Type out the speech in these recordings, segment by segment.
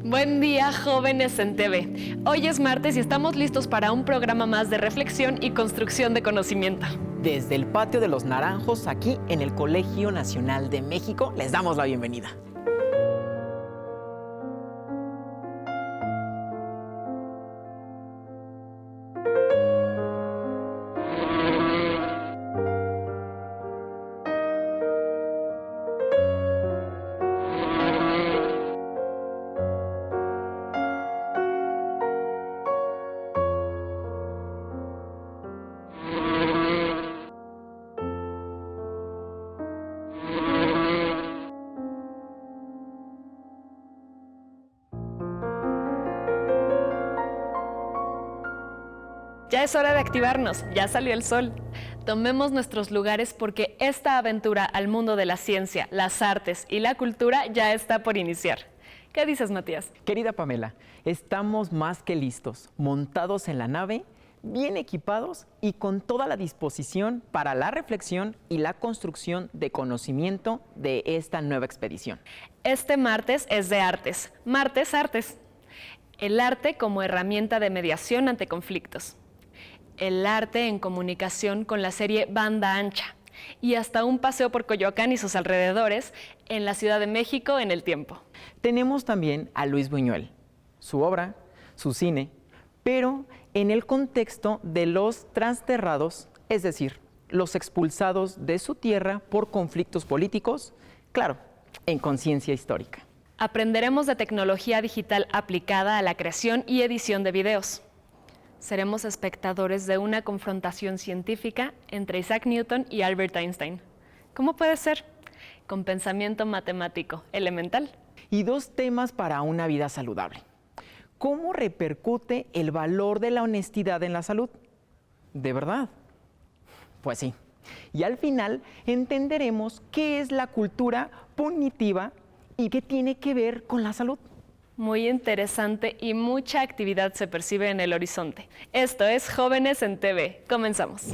Buen día, jóvenes en TV. Hoy es martes y estamos listos para un programa más de reflexión y construcción de conocimiento. Desde el Patio de los Naranjos, aquí en el Colegio Nacional de México, les damos la bienvenida. Ya es hora de activarnos, ya salió el sol. Tomemos nuestros lugares porque esta aventura al mundo de la ciencia, las artes y la cultura ya está por iniciar. ¿Qué dices, Matías? Querida Pamela, estamos más que listos, montados en la nave, bien equipados y con toda la disposición para la reflexión y la construcción de conocimiento de esta nueva expedición. Este martes es de artes, martes artes. El arte como herramienta de mediación ante conflictos. El arte en comunicación con la serie Banda Ancha y hasta un paseo por Coyoacán y sus alrededores en la Ciudad de México en el tiempo. Tenemos también a Luis Buñuel, su obra, su cine, pero en el contexto de los transterrados, es decir, los expulsados de su tierra por conflictos políticos, claro, en conciencia histórica. Aprenderemos de tecnología digital aplicada a la creación y edición de videos. Seremos espectadores de una confrontación científica entre Isaac Newton y Albert Einstein. ¿Cómo puede ser? Con pensamiento matemático elemental. Y dos temas para una vida saludable. ¿Cómo repercute el valor de la honestidad en la salud? ¿De verdad? Pues sí. Y al final entenderemos qué es la cultura punitiva y qué tiene que ver con la salud. Muy interesante y mucha actividad se percibe en el horizonte. Esto es Jóvenes en TV. Comenzamos.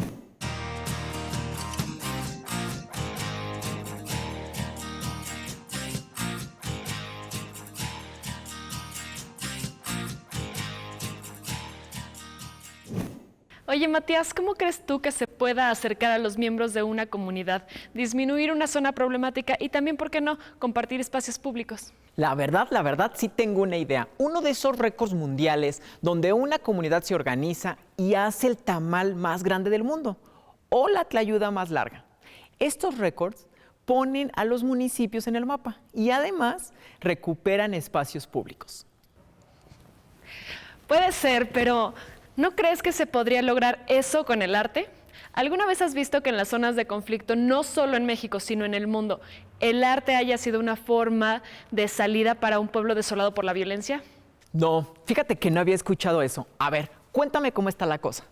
Oye, Matías, ¿cómo crees tú que se pueda acercar a los miembros de una comunidad, disminuir una zona problemática y también, por qué no, compartir espacios públicos? La verdad, sí tengo una idea. Uno de esos récords mundiales donde una comunidad se organiza y hace el tamal más grande del mundo o la tlayuda más larga. Estos récords ponen a los municipios en el mapa y además recuperan espacios públicos. Puede ser, pero ¿no crees que se podría lograr eso con el arte? ¿Alguna vez has visto que en las zonas de conflicto, no solo en México, sino en el mundo, el arte haya sido una forma de salida para un pueblo desolado por la violencia? No, fíjate que no había escuchado eso. A ver, cuéntame cómo está la cosa.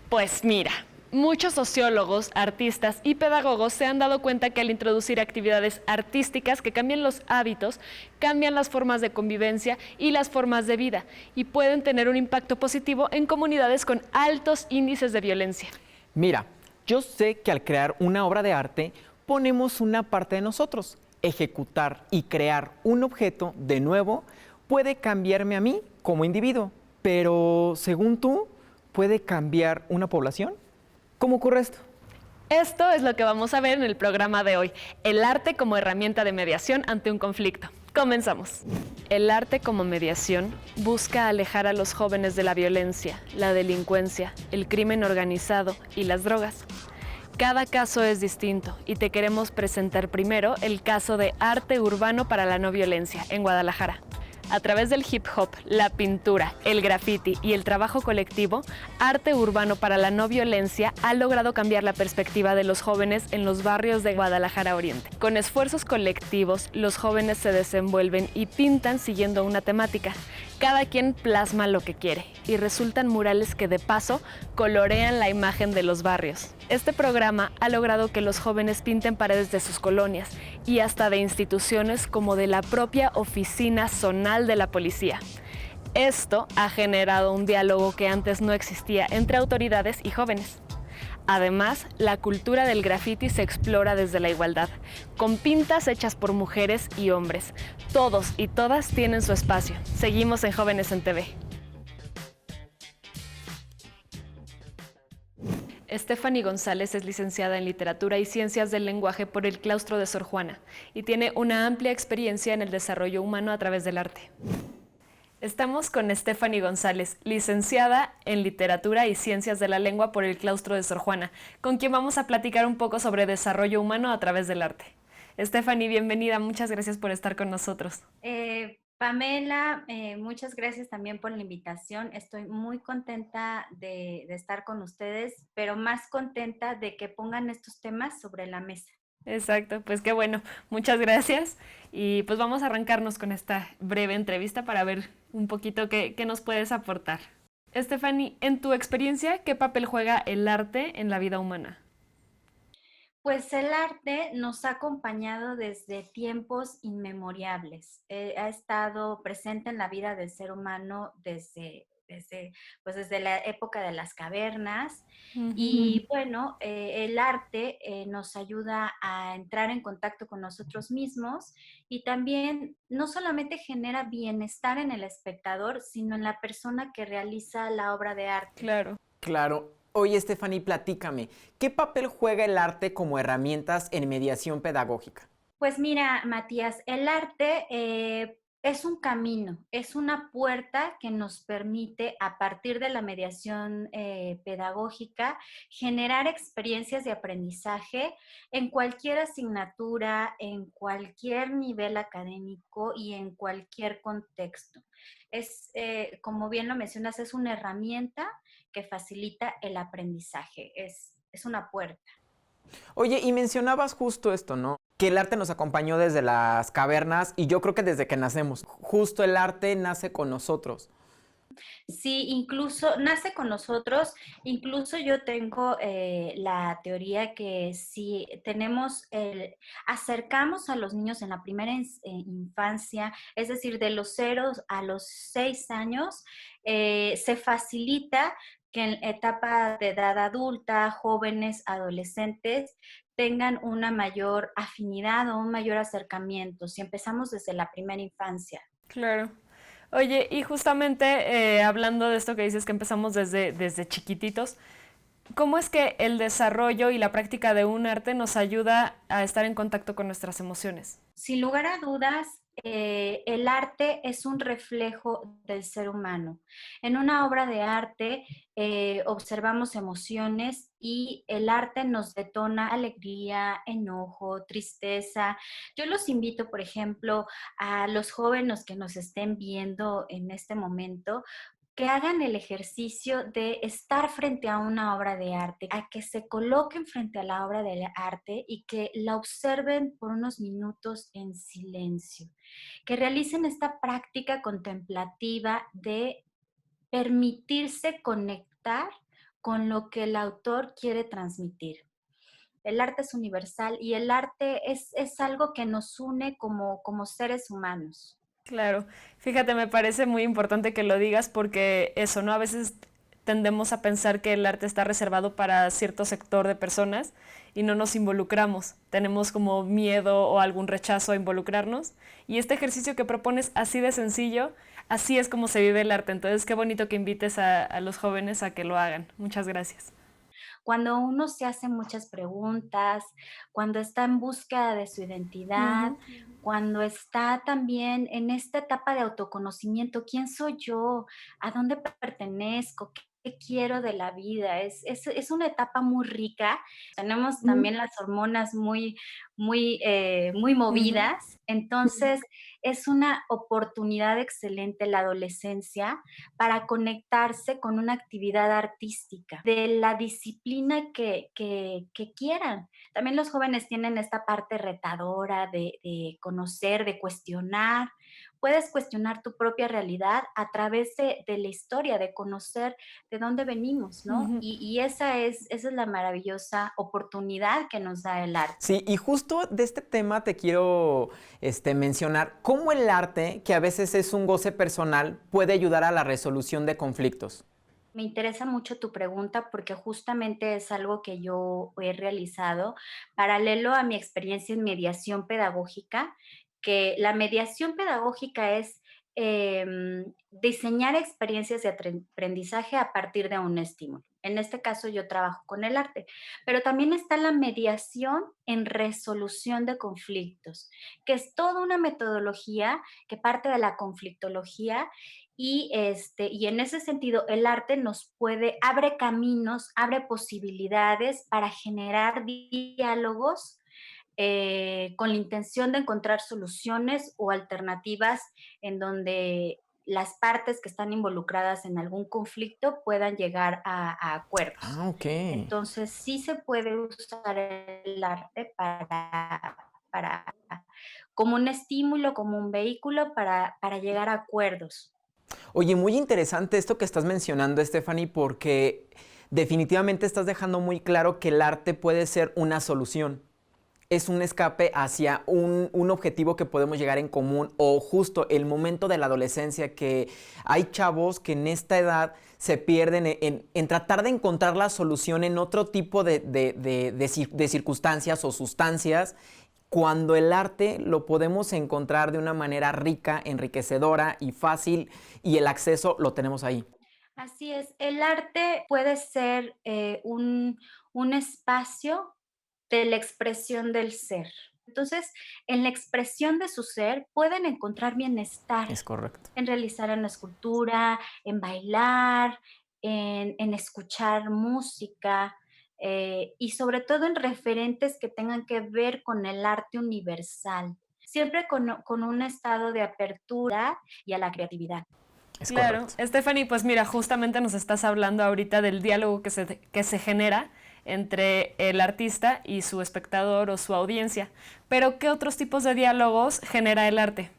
Pues mira, muchos sociólogos, artistas y pedagogos se han dado cuenta que al introducir actividades artísticas que cambian los hábitos, cambian las formas de convivencia y las formas de vida y pueden tener un impacto positivo en comunidades con altos índices de violencia. Mira, yo sé que al crear una obra de arte ponemos una parte de nosotros. Ejecutar y crear un objeto de nuevo puede cambiarme a mí como individuo, pero según tú, ¿puede cambiar una población? ¿Cómo ocurre esto? Esto es lo que vamos a ver en el programa de hoy, el arte como herramienta de mediación ante un conflicto. Comenzamos. El arte como mediación busca alejar a los jóvenes de la violencia, la delincuencia, el crimen organizado y las drogas. Cada caso es distinto y te queremos presentar primero el caso de Arte Urbano para la No Violencia en Guadalajara. A través del hip hop, la pintura, el graffiti y el trabajo colectivo, Arte Urbano para la No Violencia ha logrado cambiar la perspectiva de los jóvenes en los barrios de Guadalajara Oriente. Con esfuerzos colectivos, los jóvenes se desenvuelven y pintan siguiendo una temática. Cada quien plasma lo que quiere y resultan murales que de paso colorean la imagen de los barrios. Este programa ha logrado que los jóvenes pinten paredes de sus colonias y hasta de instituciones como de la propia oficina zonal de la policía. Esto ha generado un diálogo que antes no existía entre autoridades y jóvenes. Además, la cultura del graffiti se explora desde la igualdad, con pintas hechas por mujeres y hombres. Todos y todas tienen su espacio. Seguimos en Jóvenes en TV. Stephanie González es licenciada en Literatura y Ciencias del Lenguaje por el Claustro de Sor Juana y tiene una amplia experiencia en el desarrollo humano a través del arte. Estamos con Stephanie González, licenciada en Literatura y Ciencias de la Lengua por el Claustro de Sor Juana, con quien vamos a platicar un poco sobre desarrollo humano a través del arte. Stephanie, bienvenida, muchas gracias por estar con nosotros. Pamela, muchas gracias también por la invitación. Estoy muy contenta de estar con ustedes, pero más contenta de que pongan estos temas sobre la mesa. Exacto, pues qué bueno, muchas gracias. Y pues vamos a arrancarnos con esta breve entrevista para ver un poquito qué nos puedes aportar. Stephanie, en tu experiencia, ¿qué papel juega el arte en la vida humana? Pues el arte nos ha acompañado desde tiempos inmemorables. Ha estado presente en la vida del ser humano desde la época de las cavernas. Y bueno, el arte nos ayuda a entrar en contacto con nosotros mismos y también no solamente genera bienestar en el espectador, sino en la persona que realiza la obra de arte. Claro. Claro. Oye, Stephanie, platícame, ¿qué papel juega el arte como herramientas en mediación pedagógica? Pues mira, Matías, el arte es un camino, es una puerta que nos permite, a partir de la mediación pedagógica, generar experiencias de aprendizaje en cualquier asignatura, en cualquier nivel académico y en cualquier contexto. Como bien lo mencionas, es una herramienta que facilita el aprendizaje, es una puerta. Oye, y mencionabas justo esto, ¿no? Que el arte nos acompañó desde las cavernas y yo creo que desde que nacemos. Justo el arte nace con nosotros. Sí, incluso nace con nosotros. Incluso yo tengo la teoría que si acercamos a los niños en la primera infancia, es decir, de los 0 a los 6 años, se facilita que en etapa de edad adulta, jóvenes, adolescentes, tengan una mayor afinidad o un mayor acercamiento, si empezamos desde la primera infancia. Claro. Oye, y justamente hablando de esto que dices que empezamos desde chiquititos, ¿cómo es que el desarrollo y la práctica de un arte nos ayuda a estar en contacto con nuestras emociones? Sin lugar a dudas, el arte es un reflejo del ser humano. En una obra de arte observamos emociones y el arte nos detona alegría, enojo, tristeza. Yo los invito, por ejemplo, a los jóvenes que nos estén viendo en este momento, que hagan el ejercicio de estar frente a una obra de arte, a que se coloquen frente a la obra de arte y que la observen por unos minutos en silencio, que realicen esta práctica contemplativa de permitirse conectar con lo que el autor quiere transmitir. El arte es universal y el arte es algo que nos une como seres humanos. Claro, fíjate, me parece muy importante que lo digas porque eso, ¿no? A veces tendemos a pensar que el arte está reservado para cierto sector de personas y no nos involucramos. Tenemos como miedo o algún rechazo a involucrarnos. Y este ejercicio que propones así de sencillo, así es como se vive el arte. Entonces, qué bonito que invites a los jóvenes a que lo hagan. Muchas gracias. Cuando uno se hace muchas preguntas, cuando está en búsqueda de su identidad, cuando está también en esta etapa de autoconocimiento, ¿quién soy yo? ¿A dónde pertenezco? ¿Qué quiero de la vida? Es una etapa muy rica. Tenemos también las hormonas muy movidas. Entonces, es una oportunidad excelente la adolescencia para conectarse con una actividad artística, de la disciplina que quieran. También los jóvenes tienen esta parte retadora de conocer, de cuestionar. Puedes cuestionar tu propia realidad a través de la historia, de conocer de dónde venimos, ¿no? Y esa es la maravillosa oportunidad que nos da el arte. Sí, y justo de este tema te quiero mencionar cómo el arte, que a veces es un goce personal, puede ayudar a la resolución de conflictos. Me interesa mucho tu pregunta porque justamente es algo que yo he realizado paralelo a mi experiencia en mediación pedagógica, que la mediación pedagógica es diseñar experiencias de aprendizaje a partir de un estímulo. En este caso yo trabajo con el arte, pero también está la mediación en resolución de conflictos, que es toda una metodología que parte de la conflictología y en ese sentido, el arte nos abre caminos, abre posibilidades para generar diálogos con la intención de encontrar soluciones o alternativas en donde las partes que están involucradas en algún conflicto puedan llegar a acuerdos. Ah, ok. Entonces, sí se puede usar el arte para como un estímulo, como un vehículo para llegar a acuerdos. Oye, muy interesante esto que estás mencionando, Stephanie, porque definitivamente estás dejando muy claro que el arte puede ser una solución. Es un escape hacia un objetivo que podemos llegar en común o justo el momento de la adolescencia que hay chavos que en esta edad se pierden en tratar de encontrar la solución en otro tipo de circunstancias o sustancias cuando el arte lo podemos encontrar de una manera rica, enriquecedora y fácil y el acceso lo tenemos ahí. Así es, el arte puede ser un espacio de la expresión del ser. Entonces, en la expresión de su ser pueden encontrar bienestar Es correcto. en realizar una escultura, en bailar, en escuchar música y sobre todo en referentes que tengan que ver con el arte universal, siempre con un estado de apertura y a la creatividad. Es Claro, correcto. Stephanie, pues mira, justamente nos estás hablando ahorita del diálogo que se genera entre el artista y su espectador o su audiencia. Pero, ¿qué otros tipos de diálogos genera el arte?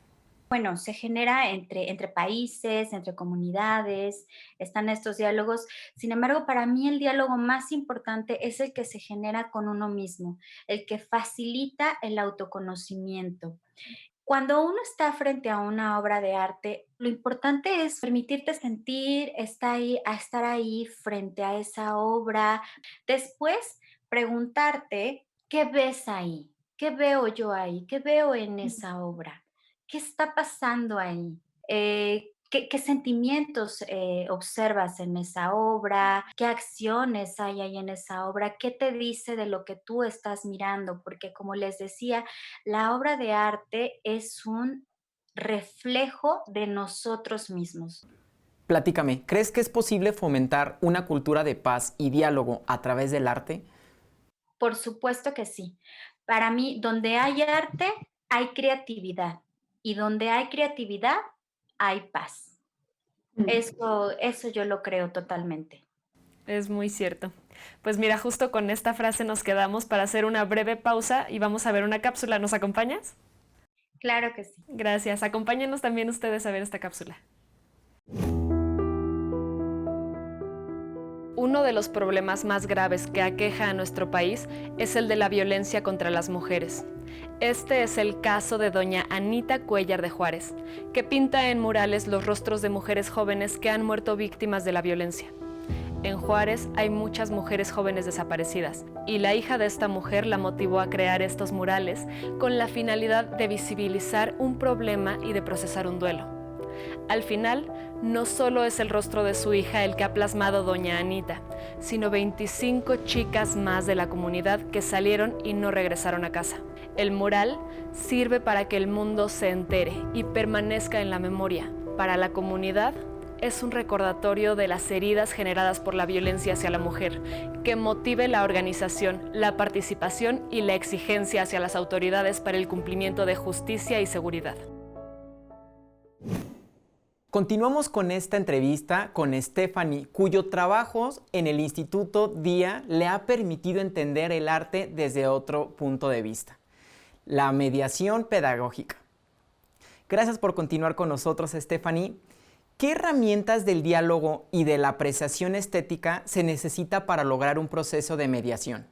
Bueno, se genera entre países, entre comunidades, están estos diálogos. Sin embargo, para mí el diálogo más importante es el que se genera con uno mismo, el que facilita el autoconocimiento. Cuando uno está frente a una obra de arte, lo importante es permitirte sentir, estar ahí frente a esa obra. Después, preguntarte, ¿qué ves ahí? ¿Qué veo yo ahí? ¿Qué veo en esa obra? ¿Qué está pasando ahí? ¿Qué sentimientos observas en esa obra? ¿Qué acciones hay ahí en esa obra? ¿Qué te dice de lo que tú estás mirando? Porque como les decía, la obra de arte es un reflejo de nosotros mismos. Platícame, ¿crees que es posible fomentar una cultura de paz y diálogo a través del arte? Por supuesto que sí. Para mí, donde hay arte, hay creatividad. Y donde hay creatividad, hay paz. Eso yo lo creo totalmente. Es muy cierto. Pues mira, justo con esta frase nos quedamos para hacer una breve pausa y vamos a ver una cápsula. ¿Nos acompañas? Claro que sí. Gracias. Acompáñenos también ustedes a ver esta cápsula. Uno de los problemas más graves que aqueja a nuestro país es el de la violencia contra las mujeres. Este es el caso de doña Anita Cuellar de Juárez, que pinta en murales los rostros de mujeres jóvenes que han muerto víctimas de la violencia. En Juárez hay muchas mujeres jóvenes desaparecidas y la hija de esta mujer la motivó a crear estos murales con la finalidad de visibilizar un problema y de procesar un duelo. Al final, no solo es el rostro de su hija el que ha plasmado doña Anita, sino 25 chicas más de la comunidad que salieron y no regresaron a casa. El mural sirve para que el mundo se entere y permanezca en la memoria. Para la comunidad, es un recordatorio de las heridas generadas por la violencia hacia la mujer, que motive la organización, la participación y la exigencia hacia las autoridades para el cumplimiento de justicia y seguridad. Continuamos con esta entrevista con Stephanie, cuyo trabajo en el Instituto Día le ha permitido entender el arte desde otro punto de vista, la mediación pedagógica. Gracias por continuar con nosotros, Stephanie. ¿Qué herramientas del diálogo y de la apreciación estética se necesita para lograr un proceso de mediación?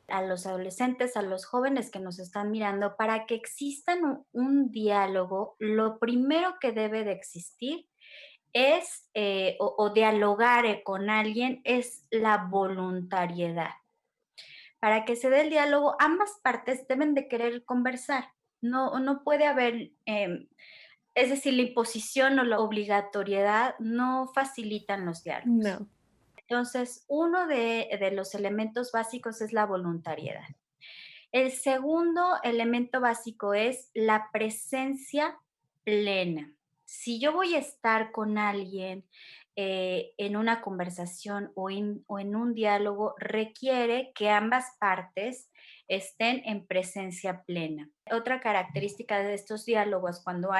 A los adolescentes, a los jóvenes que nos están mirando, para que exista un diálogo, lo primero que debe de existir es, o dialogar con alguien es la voluntariedad. Para que se dé el diálogo, ambas partes deben de querer conversar. No puede haber, es decir, la imposición o la obligatoriedad no facilitan los diálogos. No. Entonces, uno de los elementos básicos es la voluntariedad. El segundo elemento básico es la presencia plena. Si yo voy a estar con alguien en una conversación o en un diálogo, requiere que ambas partes estén en presencia plena. Otra característica de estos diálogos cuando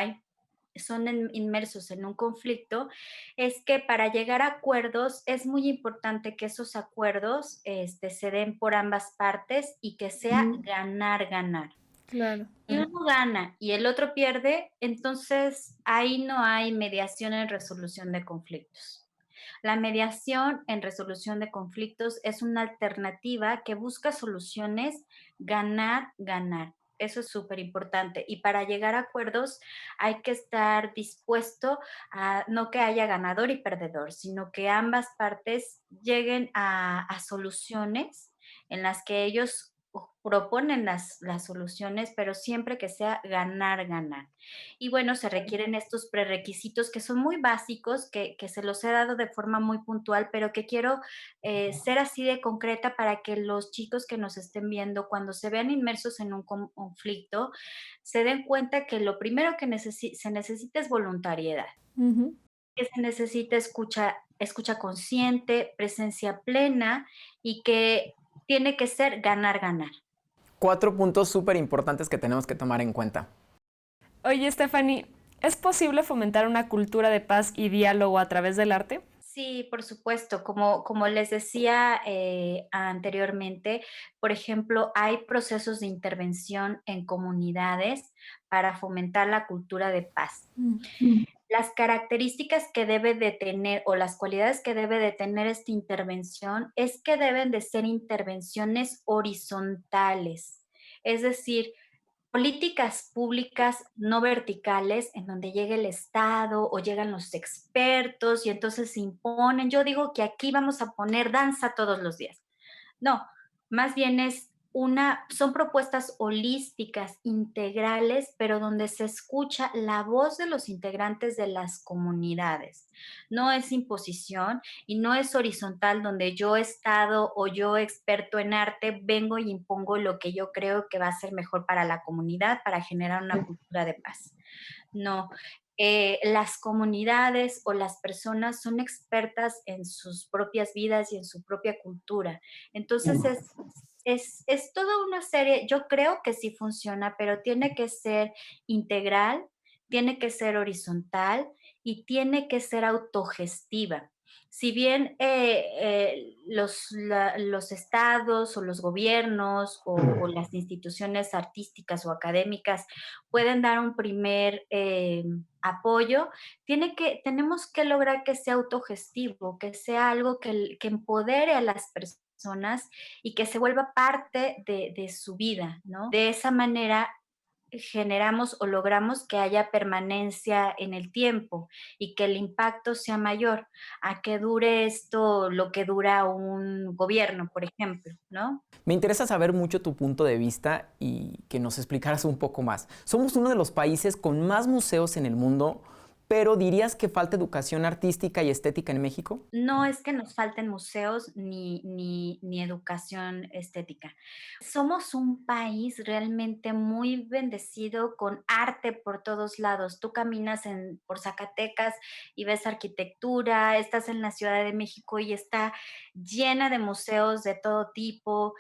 son inmersos en un conflicto, es que para llegar a acuerdos es muy importante que esos acuerdos se den por ambas partes y que sea Ujú. ganar, ganar. Claro. Si uno gana y el otro pierde, entonces ahí no hay mediación en resolución de conflictos. La mediación en resolución de conflictos es una alternativa que busca soluciones ganar, ganar. Eso es súper importante. Y para llegar a acuerdos hay que estar dispuesto a no que haya ganador y perdedor, sino que ambas partes lleguen a soluciones en las que ellos proponen las soluciones, pero siempre que sea ganar, ganar. Y bueno, se requieren estos prerequisitos que son muy básicos, que se los he dado de forma muy puntual, pero que quiero ser así de concreta para que los chicos que nos estén viendo, cuando se vean inmersos en un conflicto, se den cuenta que lo primero que se necesita es voluntariedad, Ujú. que se necesita escucha consciente, presencia plena y que tiene que ser ganar, ganar. 4 puntos súper importantes que tenemos que tomar en cuenta. Oye, Stephanie, ¿es posible fomentar una cultura de paz y diálogo a través del arte? Sí, por supuesto. Como les decía anteriormente, por ejemplo, hay procesos de intervención en comunidades para fomentar la cultura de paz. Las características que debe de tener o las cualidades que debe de tener esta intervención es que deben de ser intervenciones horizontales. Es decir, políticas públicas no verticales en donde llegue el Estado o llegan los expertos y entonces se imponen. Yo digo que aquí vamos a poner danza todos los días. No, más bien son propuestas holísticas, integrales, pero donde se escucha la voz de los integrantes de las comunidades. No es imposición y no es horizontal donde yo Estado o yo experto en arte vengo y impongo lo que yo creo que va a ser mejor para la comunidad para generar una cultura de paz. No, las comunidades o las personas son expertas en sus propias vidas y en su propia cultura. Entonces es toda una serie, yo creo que sí funciona, pero tiene que ser integral, tiene que ser horizontal y tiene que ser autogestiva. Si bien los estados o los gobiernos o las instituciones artísticas o académicas pueden dar un primer apoyo, tenemos que lograr que sea autogestivo, que sea algo que empodere a las personas y que se vuelva parte de su vida, ¿no? De esa manera generamos o logramos que haya permanencia en el tiempo y que el impacto sea mayor a que dure esto lo que dura un gobierno, por ejemplo, ¿no? Me interesa saber mucho tu punto de vista y que nos explicaras un poco más. Somos uno de los países con más museos en el mundo, pero ¿dirías que falta educación artística y estética en México? No es que nos falten museos ni educación estética. Somos un país realmente muy bendecido con arte por todos lados. Tú caminas por Zacatecas y ves arquitectura, estás en la Ciudad de México y está llena de museos de todo tipo.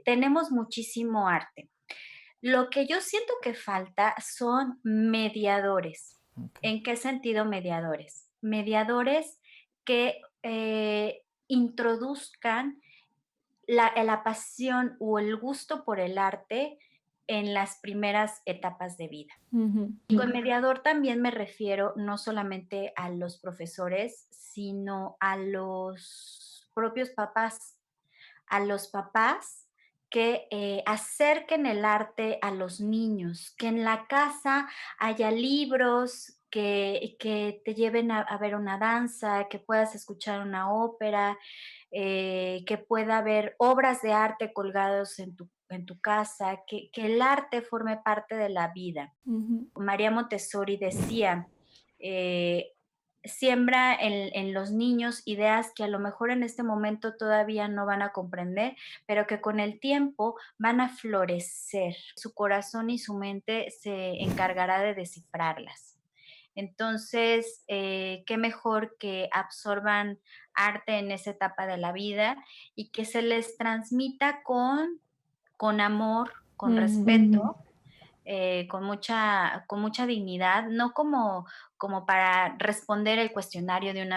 Tenemos muchísimo arte. Lo que yo siento que falta son mediadores. Okay. ¿En qué sentido mediadores? Mediadores que introduzcan la pasión o el gusto por el arte en las primeras etapas de vida. Ujú. Y con mediador también me refiero no solamente a los profesores, sino a los propios papás, a los papás que acerquen el arte a los niños, que en la casa haya libros, que te lleven a ver una danza, que puedas escuchar una ópera, que pueda haber obras de arte colgados en tu casa, que el arte forme parte de la vida. Ujú. María Montessori decía, eh, siembra en los niños ideas que a lo mejor en este momento todavía no van a comprender, pero que con el tiempo van a florecer. Su corazón y su mente se encargará de descifrarlas. Entonces, qué mejor que absorban arte en esa etapa de la vida y que se les transmita con amor, con Ujú. respeto, con mucha dignidad, no como, como para responder el cuestionario de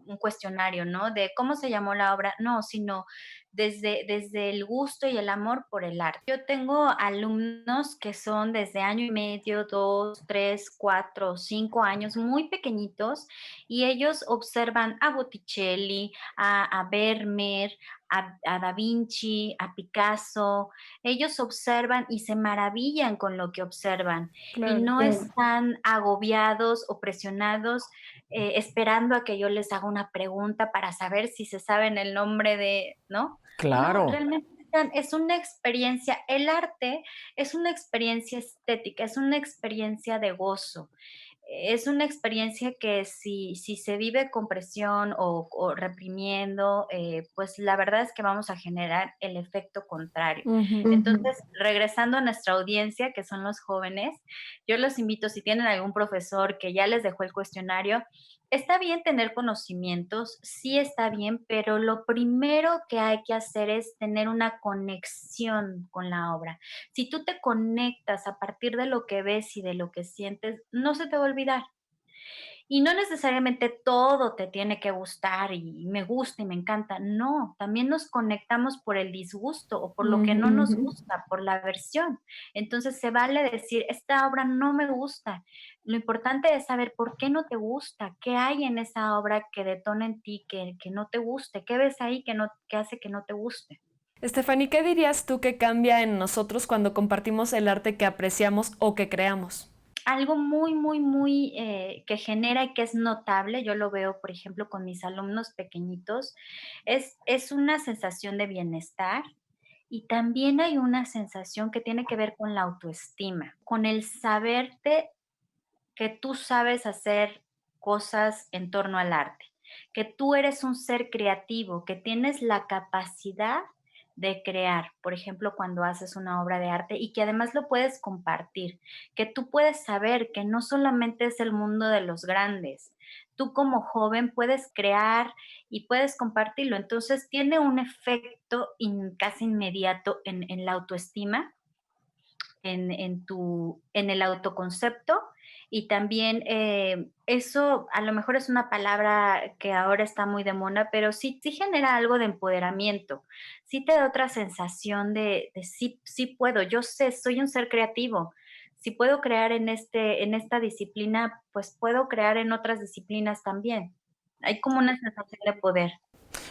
un cuestionario, ¿no? De cómo se llamó la obra, no, sino desde el gusto y el amor por el arte. Yo tengo alumnos que son desde año y medio, 2, 3, 4, 5 años, muy pequeñitos, y ellos observan a Botticelli, a Vermeer, a Da Vinci, a Picasso. Ellos observan y se maravillan con lo que observan y Claro. no están agobiados o presionados, esperando a que yo les haga una pregunta para saber si se saben el nombre de, ¿no? No, Claro. realmente es una experiencia, el arte es una experiencia estética, es una experiencia de gozo. Es una experiencia que si se vive con presión o reprimiendo, pues la verdad es que vamos a generar el efecto contrario. Ujú. Entonces, regresando a nuestra audiencia, que son los jóvenes, yo los invito, si tienen algún profesor que ya les dejó el cuestionario, está bien tener conocimientos, sí está bien, pero lo primero que hay que hacer es tener una conexión con la obra. Si tú te conectas a partir de lo que ves y de lo que sientes, no se te va a olvidar. Y no necesariamente todo te tiene que gustar y me gusta y me encanta. No, también nos conectamos por el disgusto o por lo que no nos Ujú. gusta, por la aversión. Entonces se vale decir, esta obra no me gusta. Lo importante es saber por qué no te gusta, qué hay en esa obra que detona en ti que no te guste, qué ves ahí que hace que no te guste. Stephanie, ¿qué dirías tú que cambia en nosotros cuando compartimos el arte que apreciamos o que creamos? Algo muy, muy, muy que genera y que es notable, yo lo veo, por ejemplo, con mis alumnos pequeñitos, es una sensación de bienestar y también hay una sensación que tiene que ver con la autoestima, con el saberte que tú sabes hacer cosas en torno al arte, que tú eres un ser creativo, que tienes la capacidad de crear, por ejemplo, cuando haces una obra de arte y que además lo puedes compartir, que tú puedes saber que no solamente es el mundo de los grandes, tú como joven puedes crear y puedes compartirlo, entonces tiene un efecto casi inmediato en la autoestima, en el autoconcepto y también eso a lo mejor es una palabra que ahora está muy de moda, pero sí genera algo de empoderamiento, sí te da otra sensación de sí, sí puedo, yo sé, soy un ser creativo, si puedo crear en esta disciplina, pues puedo crear en otras disciplinas también. Hay como una sensación de poder.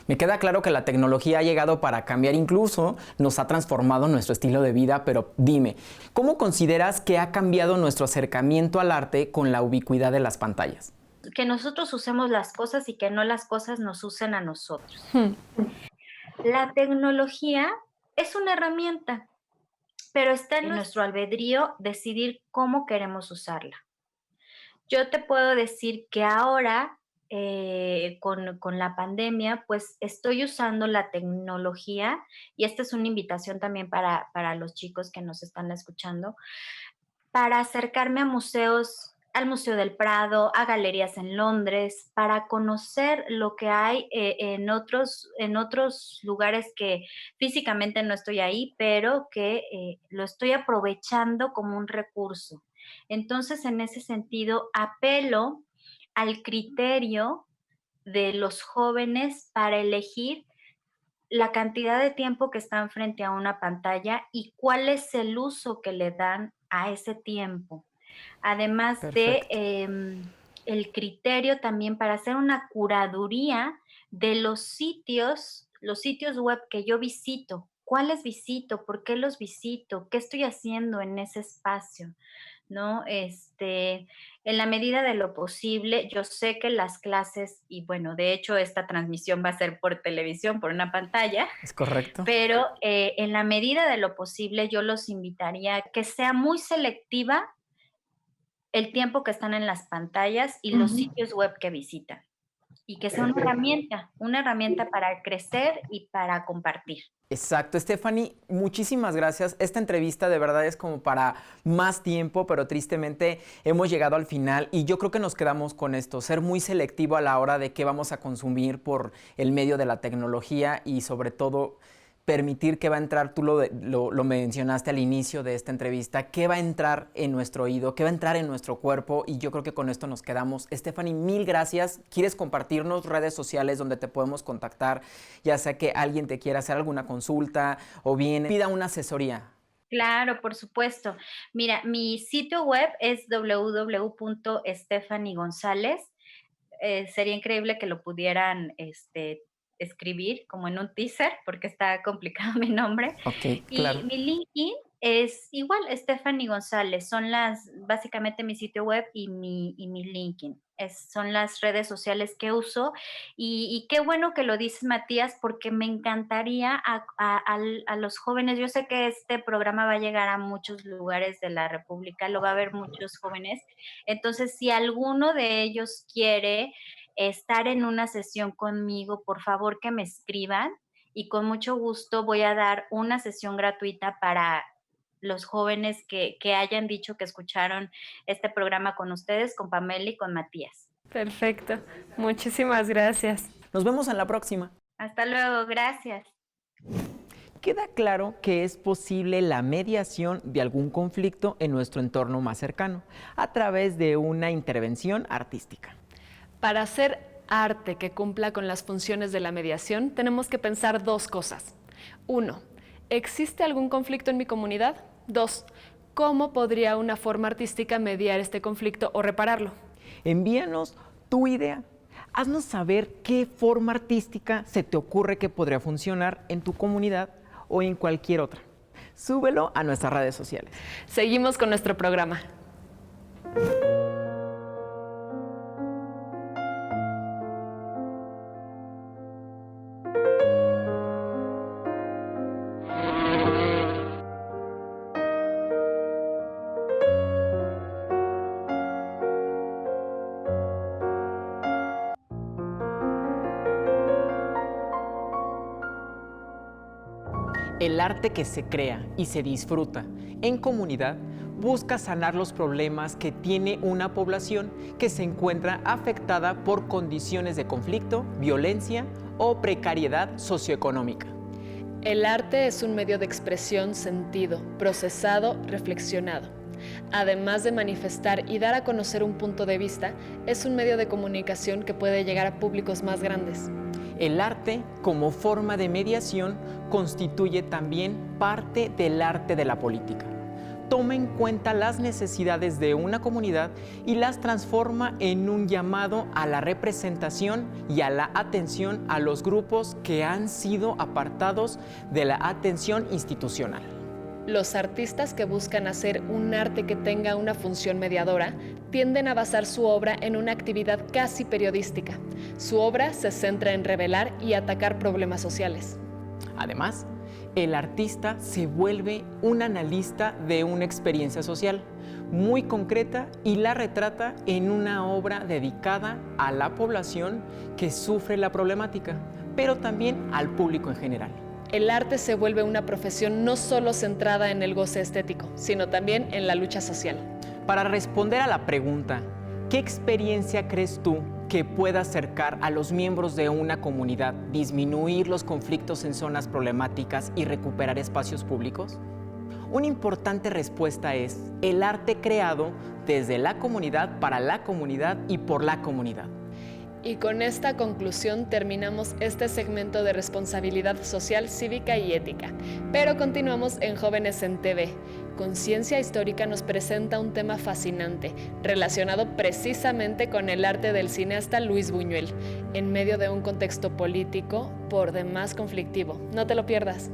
Me queda claro que la tecnología ha llegado para cambiar, incluso nos ha transformado nuestro estilo de vida, pero dime, ¿cómo consideras que ha cambiado nuestro acercamiento al arte con la ubicuidad de las pantallas? Que nosotros usemos las cosas y que no las cosas nos usen a nosotros. Hmm. La tecnología es una herramienta, pero está en nuestro albedrío decidir cómo queremos usarla. Yo te puedo decir que ahora, con la pandemia, pues estoy usando la tecnología y esta es una invitación también para los chicos que nos están escuchando, para acercarme a museos, al Museo del Prado, a galerías en Londres, para conocer lo que hay en otros lugares que físicamente no estoy ahí, pero que lo estoy aprovechando como un recurso. Entonces, en ese sentido, apelo al criterio de los jóvenes para elegir la cantidad de tiempo que están frente a una pantalla y cuál es el uso que le dan a ese tiempo. Además de Perfecto. el criterio también para hacer una curaduría de los sitios web que yo visito. ¿Cuáles visito? ¿Por qué los visito? ¿Qué estoy haciendo en ese espacio? ¿no? En la medida de lo posible, yo sé que las clases, y bueno, de hecho esta transmisión va a ser por televisión, por una pantalla, ¿Es correcto? pero en la medida de lo posible yo los invitaría a que sea muy selectiva el tiempo que están en las pantallas y los sitios web que visitan. Y que sea una herramienta para crecer y para compartir. Exacto, Stephanie, muchísimas gracias. Esta entrevista de verdad es como para más tiempo, pero tristemente hemos llegado al final y yo creo que nos quedamos con esto, ser muy selectivo a la hora de qué vamos a consumir por el medio de la tecnología y sobre todo permitir que va a entrar, tú lo mencionaste al inicio de esta entrevista, qué va a entrar en nuestro oído, qué va a entrar en nuestro cuerpo y yo creo que con esto nos quedamos. Stephanie, mil gracias. ¿Quieres compartirnos redes sociales donde te podemos contactar, ya sea que alguien te quiera hacer alguna consulta o bien pida una asesoría? Claro, por supuesto. Mira, mi sitio web es www.stephaniegonzalez. Sería increíble que lo pudieran, escribir como en un teaser, porque está complicado mi nombre. Ok, Y claro. mi LinkedIn es igual, Stephanie González. Son básicamente mi sitio web y mi LinkedIn. Son las redes sociales que uso. Y qué bueno que lo dices, Matías, porque me encantaría a los jóvenes. Yo sé que este programa va a llegar a muchos lugares de la República, lo va a ver muchos jóvenes. Entonces, si alguno de ellos quiere estar en una sesión conmigo, por favor que me escriban y con mucho gusto voy a dar una sesión gratuita para los jóvenes que hayan dicho que escucharon este programa con ustedes, con Pamela y con Matías. Perfecto. Muchísimas gracias. Nos vemos en la próxima. Hasta luego, gracias. Queda claro que es posible la mediación de algún conflicto en nuestro entorno más cercano a través de una intervención artística. Para hacer arte que cumpla con las funciones de la mediación, tenemos que pensar dos cosas. 1. ¿Existe algún conflicto en mi comunidad? 2. ¿Cómo podría una forma artística mediar este conflicto o repararlo? Envíanos tu idea. Haznos saber qué forma artística se te ocurre que podría funcionar en tu comunidad o en cualquier otra. Súbelo a nuestras redes sociales. Seguimos con nuestro programa. El arte que se crea y se disfruta en comunidad busca sanar los problemas que tiene una población que se encuentra afectada por condiciones de conflicto, violencia o precariedad socioeconómica. El arte es un medio de expresión sentido, procesado, reflexionado. Además de manifestar y dar a conocer un punto de vista, es un medio de comunicación que puede llegar a públicos más grandes. El arte, como forma de mediación, constituye también parte del arte de la política. Toma en cuenta las necesidades de una comunidad y las transforma en un llamado a la representación y a la atención a los grupos que han sido apartados de la atención institucional. Los artistas que buscan hacer un arte que tenga una función mediadora tienden a basar su obra en una actividad casi periodística. Su obra se centra en revelar y atacar problemas sociales. Además, el artista se vuelve un analista de una experiencia social muy concreta y la retrata en una obra dedicada a la población que sufre la problemática, pero también al público en general. El arte se vuelve una profesión no solo centrada en el goce estético, sino también en la lucha social. Para responder a la pregunta, ¿qué experiencia crees tú que pueda acercar a los miembros de una comunidad, disminuir los conflictos en zonas problemáticas y recuperar espacios públicos? Una importante respuesta es el arte creado desde la comunidad, para la comunidad y por la comunidad. Y con esta conclusión terminamos este segmento de responsabilidad social, cívica y ética. Pero continuamos en Jóvenes en TV. Conciencia Histórica nos presenta un tema fascinante, relacionado precisamente con el arte del cineasta Luis Buñuel, en medio de un contexto político por demás conflictivo. No te lo pierdas.